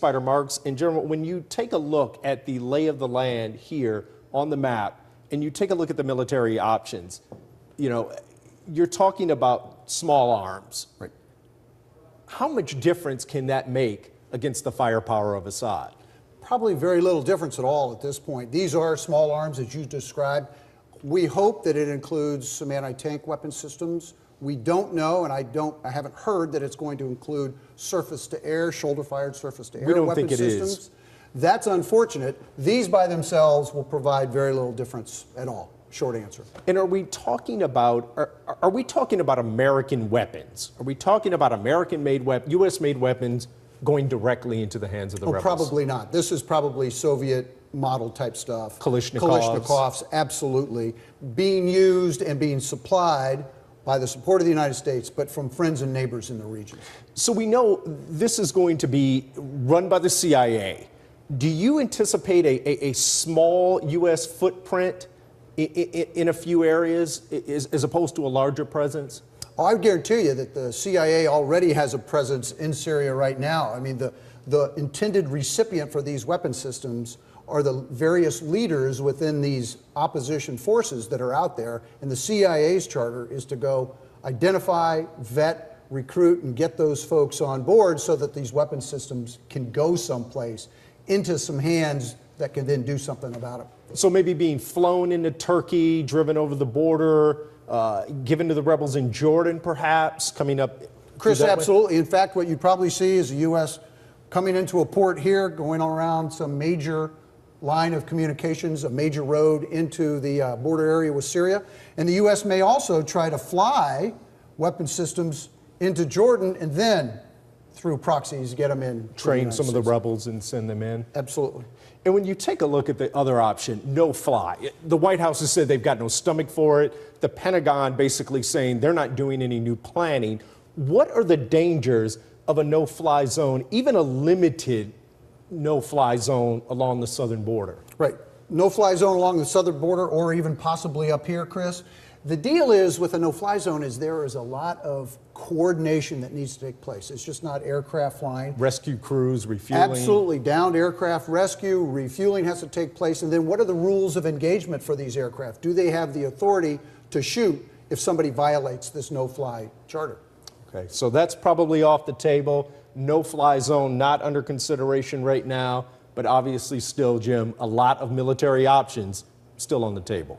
Spider Marks. And General, when you take a look at the lay of the land here on the map, and you take a look at the military options, you're talking about small arms. Right. How much difference can that make against the firepower of Assad? Probably very little difference at all at this point. These are small arms, as you described. We hope that it includes some anti-tank weapon systems. We don't know, and I haven't heard that it's going to include surface-to-air, shoulder-fired surface-to-air weapon systems. Is. That's unfortunate. These by themselves will provide very little difference at all. Short answer. And are we talking about American weapons? Are we talking about American-made U.S.-made weapons going directly into the hands of the rebels? Probably not. This is probably Soviet model type stuff. Kalashnikovs, absolutely. Being used and being supplied by the support of the United States, but from friends and neighbors in the region. So we know this is going to be run by the CIA. Do you anticipate a small U.S. footprint in a few areas as opposed to a larger presence? Oh, I guarantee you that the CIA already has a presence in Syria right now. I mean, the intended recipient for these weapon systems are the various leaders within these opposition forces that are out there, and the CIA's charter is to go identify, vet, recruit, and get those folks on board so that these weapon systems can go someplace into some hands that can then do something about it. So maybe being flown into Turkey, driven over the border, given to the rebels in Jordan, perhaps, coming up? Chris, absolutely. In fact, what you'd probably see is the U.S. coming into a port here, going around some major line of communications, a major road into the border area with Syria. And the U.S. may also try to fly weapon systems into Jordan and then, through proxies, get them in. Train some of the rebels and send them in? Absolutely. And when you take a look at the other option, no fly, the White House has said they've got no stomach for it. The Pentagon basically saying they're not doing any new planning. What are the dangers of a no-fly zone, even a limited no-fly zone along the southern border? Right. No-fly zone along the southern border or even possibly up here, Chris. The deal is with a no-fly zone is there is a lot of coordination that needs to take place. It's just not aircraft flying. Rescue crews, refueling. Absolutely. Downed aircraft rescue, refueling has to take place. And then what are the rules of engagement for these aircraft? Do they have the authority to shoot if somebody violates this no-fly charter? Okay, so that's probably off the table. No-fly zone not under consideration right now, but obviously still, Jim, a lot of military options still on the table.